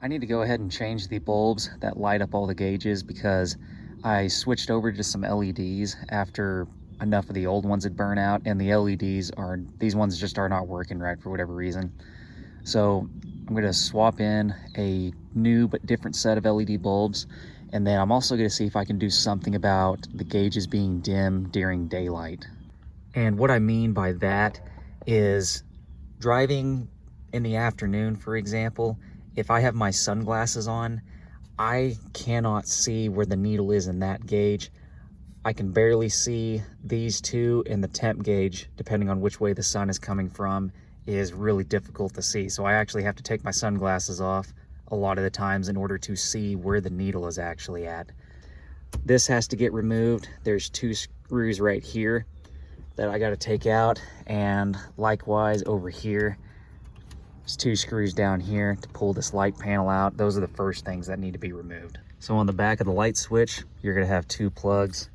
I need to go ahead and change the bulbs that light up all the gauges because I switched over to some LEDs after enough of the old ones had burned out, and the these ones just are not working right for whatever reason. So I'm going to swap in a new but different set of LED bulbs, and then I'm also going to see if I can do something about the gauges being dim during daylight. And what I mean by that is driving in the afternoon, for example, if I have my sunglasses on, I cannot see where the needle is in that gauge. I can barely see these two, and the temp gauge, depending on which way the sun is coming from, is really difficult to see. So I actually have to take my sunglasses off a lot of the times in order to see where the needle is actually at. This has to get removed. There's 2 screws right here that I got to take out, and likewise over here there's 2 screws down here to pull this light panel out. Those are the first things that need to be removed. So on the back of the light switch, you're going to have 2 plugs.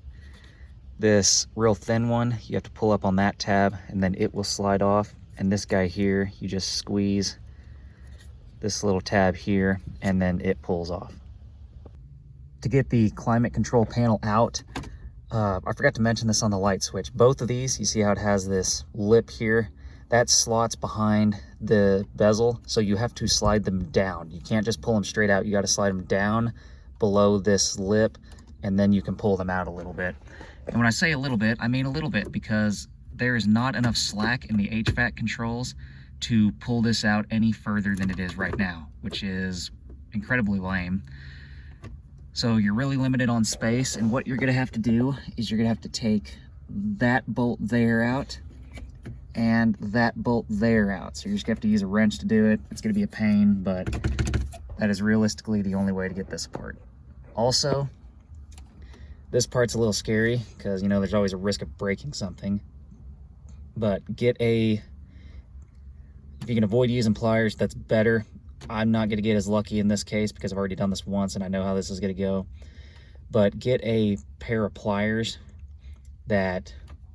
This real thin one, you have to pull up on that tab and then it will slide off. And this guy here, you just squeeze this little tab here and then it pulls off. To get the climate control panel out, I forgot to mention this on the light switch. Both of these, you see how it has this lip here? That slots behind the bezel, so you have to slide them down. You can't just pull them straight out. You got to slide them down below this lip, and then you can pull them out a little bit. And when I say a little bit, I mean a little bit, because there is not enough slack in the HVAC controls to pull this out any further than it is right now, which is incredibly lame. So you're really limited on space, and what you're gonna have to do is you're gonna have to take that bolt there out and that bolt there out. So you're just gonna have to use a wrench to do it. It's gonna be a pain, but that is realistically the only way to get this apart. Also, this part's a little scary because, you know, there's always a risk of breaking something. But if you can avoid using pliers, that's better. I'm not gonna get as lucky in this case because I've already done this once and I know how this is gonna go. But get a pair of pliers that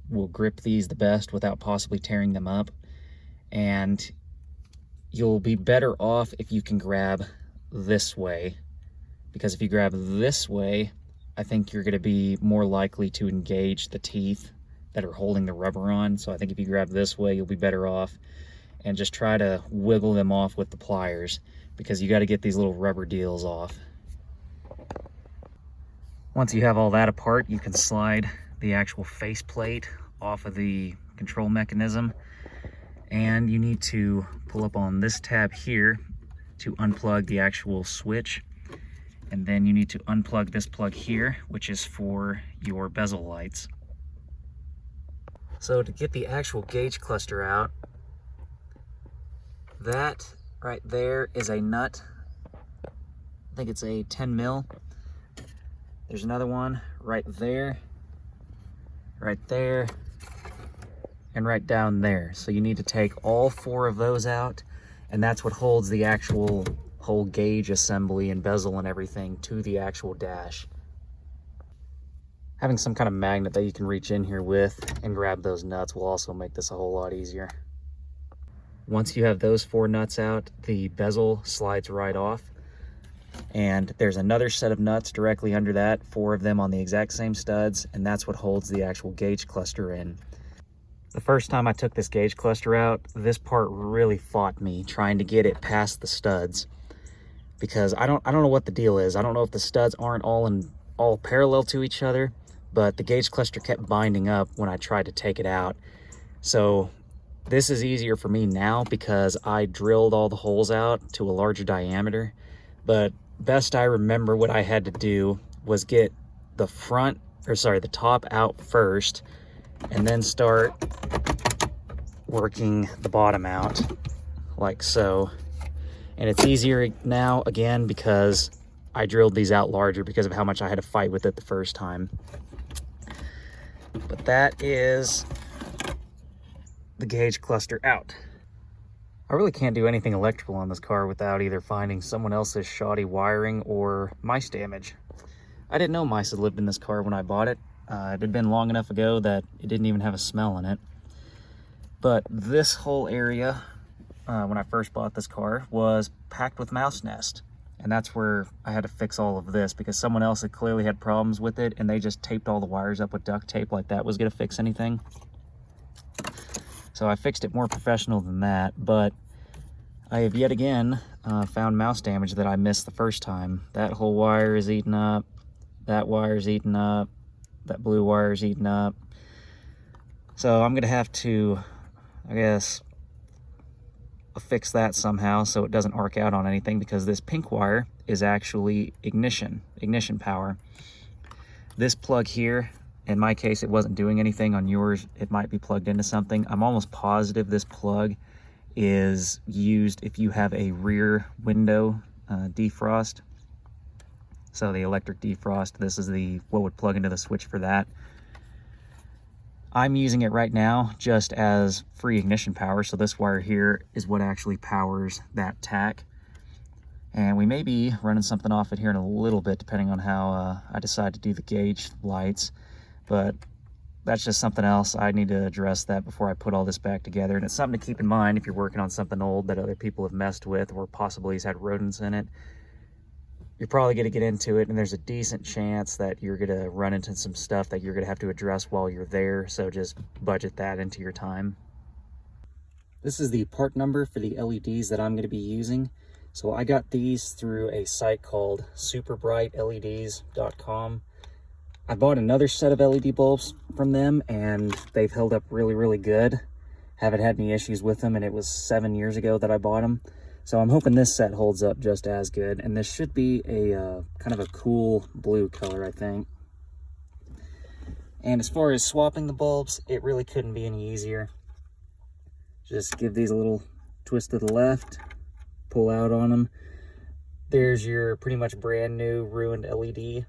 will grip these the best without possibly tearing them up. And you'll be better off if you can grab this way, because if you grab this way, I think you're going to be more likely to engage the teeth that are holding the rubber on. So I think if you grab this way, you'll be better off, and just try to wiggle them off with the pliers, because you got to get these little rubber deals off. Once you have all that apart, you can slide the actual faceplate off of the control mechanism, and you need to pull up on this tab here to unplug the actual switch, and then you need to unplug this plug here, which is for your bezel lights. So to get the actual gauge cluster out, that right there is a nut. I think it's a 10 mil. There's another one right there, and right down there. So you need to take all 4 of those out, and that's what holds the actual whole gauge assembly and bezel and everything to the actual dash. Having some kind of magnet that you can reach in here with and grab those nuts will also make this a whole lot easier. Once you have those 4 nuts out, the bezel slides right off, and there's another set of nuts directly under that, 4 of them on the exact same studs, and that's what holds the actual gauge cluster in. The first time I took this gauge cluster out, this part really fought me trying to get it past the studs, because I don't know what the deal is. I don't know if the studs aren't all parallel to each other, but the gauge cluster kept binding up when I tried to take it out. So this is easier for me now because I drilled all the holes out to a larger diameter. But best I remember, what I had to do was get the top out first, and then start working the bottom out like so. And it's easier now, again, because I drilled these out larger because of how much I had to fight with it the first time. But that is the gauge cluster out. I really can't do anything electrical on this car without either finding someone else's shoddy wiring or mice damage. I didn't know mice had lived in this car when I bought it. It had been long enough ago that it didn't even have a smell in it. But this whole area, when I first bought this car, was packed with mouse nest. And that's where I had to fix all of this, because someone else had clearly had problems with it and they just taped all the wires up with duct tape like that was gonna fix anything. So I fixed it more professional than that, but I have yet again found mouse damage that I missed the first time. That whole wire is eaten up, that wire is eaten up, that blue wire is eaten up. So I'm gonna have to, I guess, fix that somehow so it doesn't arc out on anything, because this pink wire is actually ignition power. This plug here, in my case, it wasn't doing anything. On yours, it might be plugged into something. I'm almost positive this plug is used if you have a rear window defrost. So the electric defrost, this is what would plug into the switch for that. I'm using it right now just as free ignition power, so this wire here is what actually powers that tack. And we may be running something off it here in a little bit, depending on how I decide to do the gauge lights, but that's just something else. I need to address that before I put all this back together. And it's something to keep in mind if you're working on something old that other people have messed with, or possibly has had rodents in it. You're probably going to get into it, and there's a decent chance that you're going to run into some stuff that you're going to have to address while you're there, so just budget that into your time. This is the part number for the LEDs that I'm going to be using. So I got these through a site called superbrightleds.com. I bought another set of LED bulbs from them, and they've held up really, really good. Haven't had any issues with them, and it was 7 years ago that I bought them. So I'm hoping this set holds up just as good, and this should be a kind of a cool blue color, I think. And as far as swapping the bulbs, it really couldn't be any easier. Just give these a little twist to the left, pull out on them. There's your pretty much brand new ruined LED.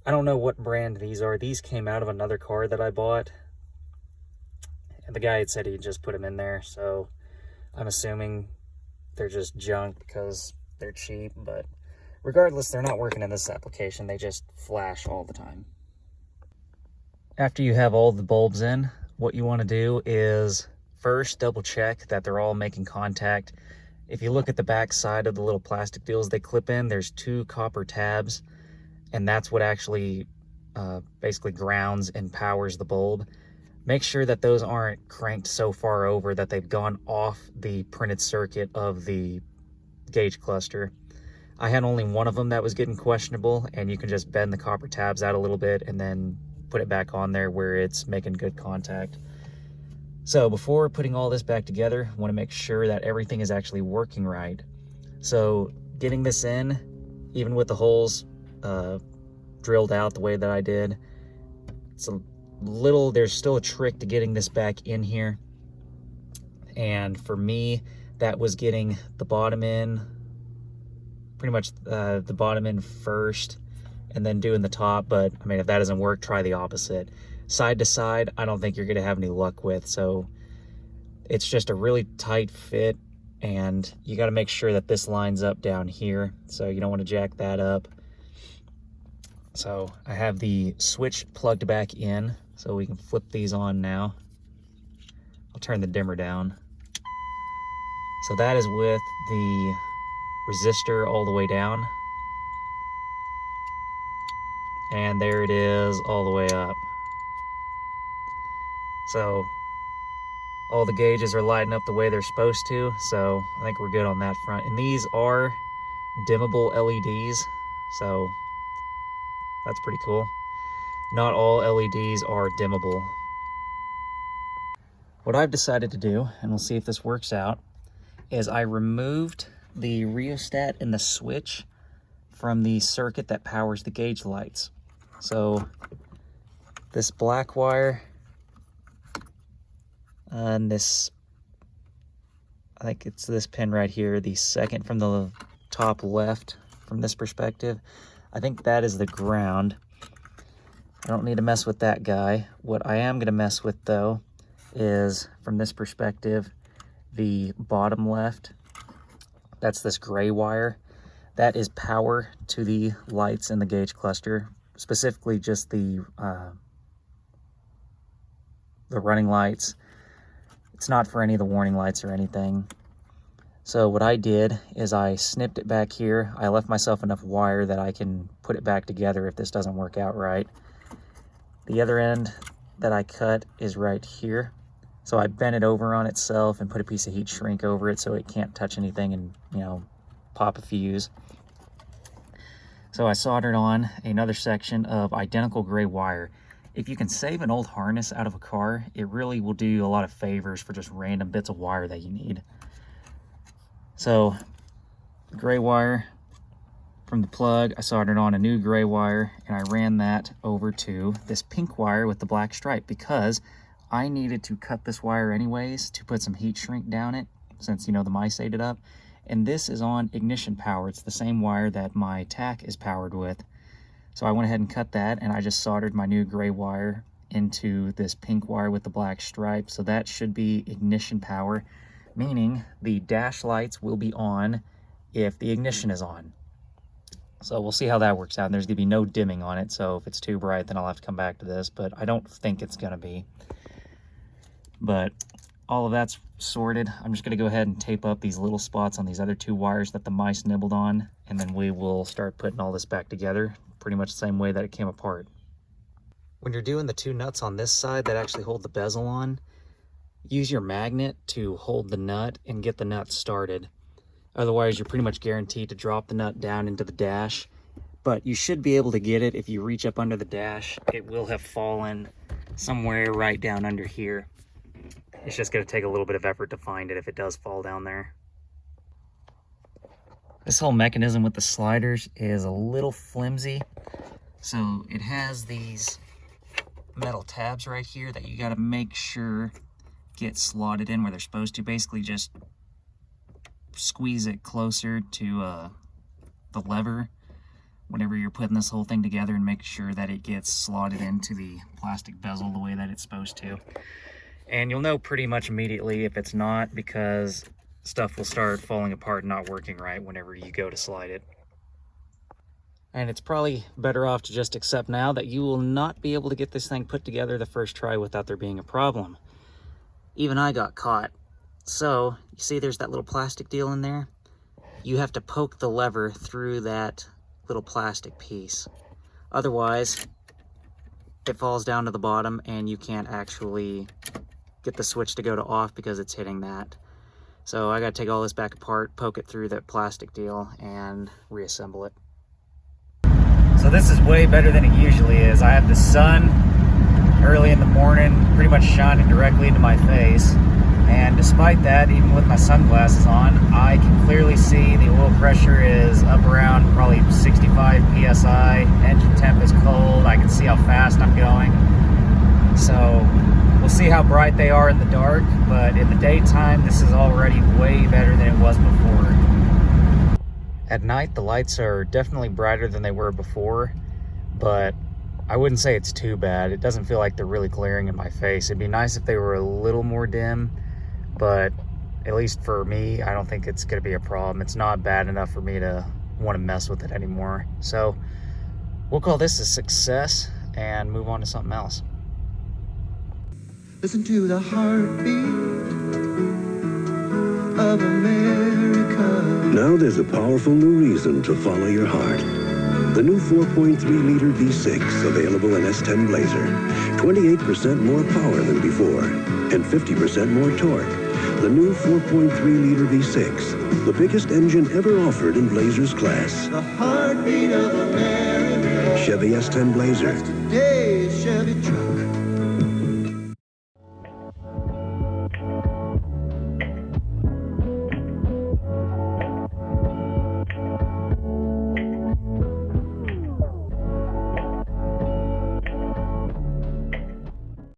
I don't know what brand these are. These came out of another car that I bought, and the guy had said he'd just put them in there, so I'm assuming they're just junk because they're cheap. But regardless, they're not working in this application. They just flash all the time. After you have all the bulbs in, what you want to do is first double check that they're all making contact. If you look at the back side of the little plastic deals they clip in, there's 2 copper tabs, and that's what actually basically grounds and powers the bulb. Make sure that those aren't cranked so far over that they've gone off the printed circuit of the gauge cluster. I had only one of them that was getting questionable, and you can just bend the copper tabs out a little bit and then put it back on there where it's making good contact. So before putting all this back together, I want to make sure that everything is actually working right. So getting this in, even with the holes drilled out the way that I did, there's still a trick to getting this back in here. And for me, that was getting the bottom in, pretty much the bottom in first, and then doing the top. But I mean, if that doesn't work, try the opposite. Side to side, I don't think you're gonna have any luck with. So it's just a really tight fit, and you gotta make sure that this lines up down here. So you don't wanna jack that up. So I have the switch plugged back in, so we can flip these on now. I'll turn the dimmer down. So that is with the resistor all the way down. And there it is all the way up. So all the gauges are lighting up the way they're supposed to, so I think we're good on that front. And these are dimmable LEDs, so that's pretty cool. Not all LEDs are dimmable. What I've decided to do, and we'll see if this works out, is I removed the rheostat and the switch from the circuit that powers the gauge lights. So this black wire and this, I think it's this pin right here, the second from the top left from this perspective, I think that is the ground. I don't need to mess with that guy. What I am going to mess with though is from this perspective, the bottom left, that's this gray wire. That is power to the lights in the gauge cluster, specifically just the running lights. It's not for any of the warning lights or anything. So what I did is I snipped it back here. I left myself enough wire that I can put it back together if this doesn't work out right. The other end that I cut is right here. So I bent it over on itself and put a piece of heat shrink over it so it can't touch anything and, you know, pop a fuse. So I soldered on another section of identical gray wire. If you can save an old harness out of a car, it really will do you a lot of favors for just random bits of wire that you need. So, gray wire from the plug, I soldered on a new gray wire, and I ran that over to this pink wire with the black stripe because I needed to cut this wire anyways to put some heat shrink down it, since, you know, the mice ate it up. And this is on ignition power. It's the same wire that my TAC is powered with. So I went ahead and cut that, and I just soldered my new gray wire into this pink wire with the black stripe. So that should be ignition power, meaning the dash lights will be on if the ignition is on. So we'll see how that works out. And there's gonna be no dimming on it, so if it's too bright, then I'll have to come back to this, but I don't think it's gonna be. But all of that's sorted. I'm just gonna go ahead and tape up these little spots on these other two wires that the mice nibbled on, and then we will start putting all this back together pretty much the same way that it came apart. When you're doing the two nuts on this side that actually hold the bezel on, use your magnet to hold the nut and get the nut started. Otherwise, you're pretty much guaranteed to drop the nut down into the dash, but you should be able to get it. If you reach up under the dash, it will have fallen somewhere right down under here. It's just going to take a little bit of effort to find it if it does fall down there. This whole mechanism with the sliders is a little flimsy. So it has these metal tabs right here that you got to make sure get slotted in where they're supposed to. Basically just squeeze it closer to the lever whenever you're putting this whole thing together, and make sure that it gets slotted into the plastic bezel the way that it's supposed to. And you'll know pretty much immediately if it's not, because stuff will start falling apart and not working right whenever you go to slide it. And it's probably better off to just accept now that you will not be able to get this thing put together the first try without there being a problem. Even I got caught. So, you see there's that little plastic deal in there? You have to poke the lever through that little plastic piece. Otherwise, it falls down to the bottom and you can't actually get the switch to go to off because it's hitting that. So I gotta take all this back apart, poke it through that plastic deal, and reassemble it. So this is way better than it usually is. I have the sun early in the morning pretty much shining directly into my face. And despite that, even with my sunglasses on, I can clearly see the oil pressure is up around probably 65 PSI. Engine temp is cold. I can see how fast I'm going. So we'll see how bright they are in the dark, but in the daytime, this is already way better than it was before. At night, the lights are definitely brighter than they were before, but I wouldn't say it's too bad. It doesn't feel like they're really glaring in my face. It'd be nice if they were a little more dim, but at least for me, I don't think it's gonna be a problem. It's not bad enough for me to want to mess with it anymore. So we'll call this a success and move on to something else. Listen to the heartbeat of America. Now there's a powerful new reason to follow your heart. The new 4.3-liter V6, available in S10 Blazer. 28% more power than before, and 50% more torque. The new 4.3-liter V6, the biggest engine ever offered in Blazer's class. The heartbeat of America. Chevy S10 Blazer. Today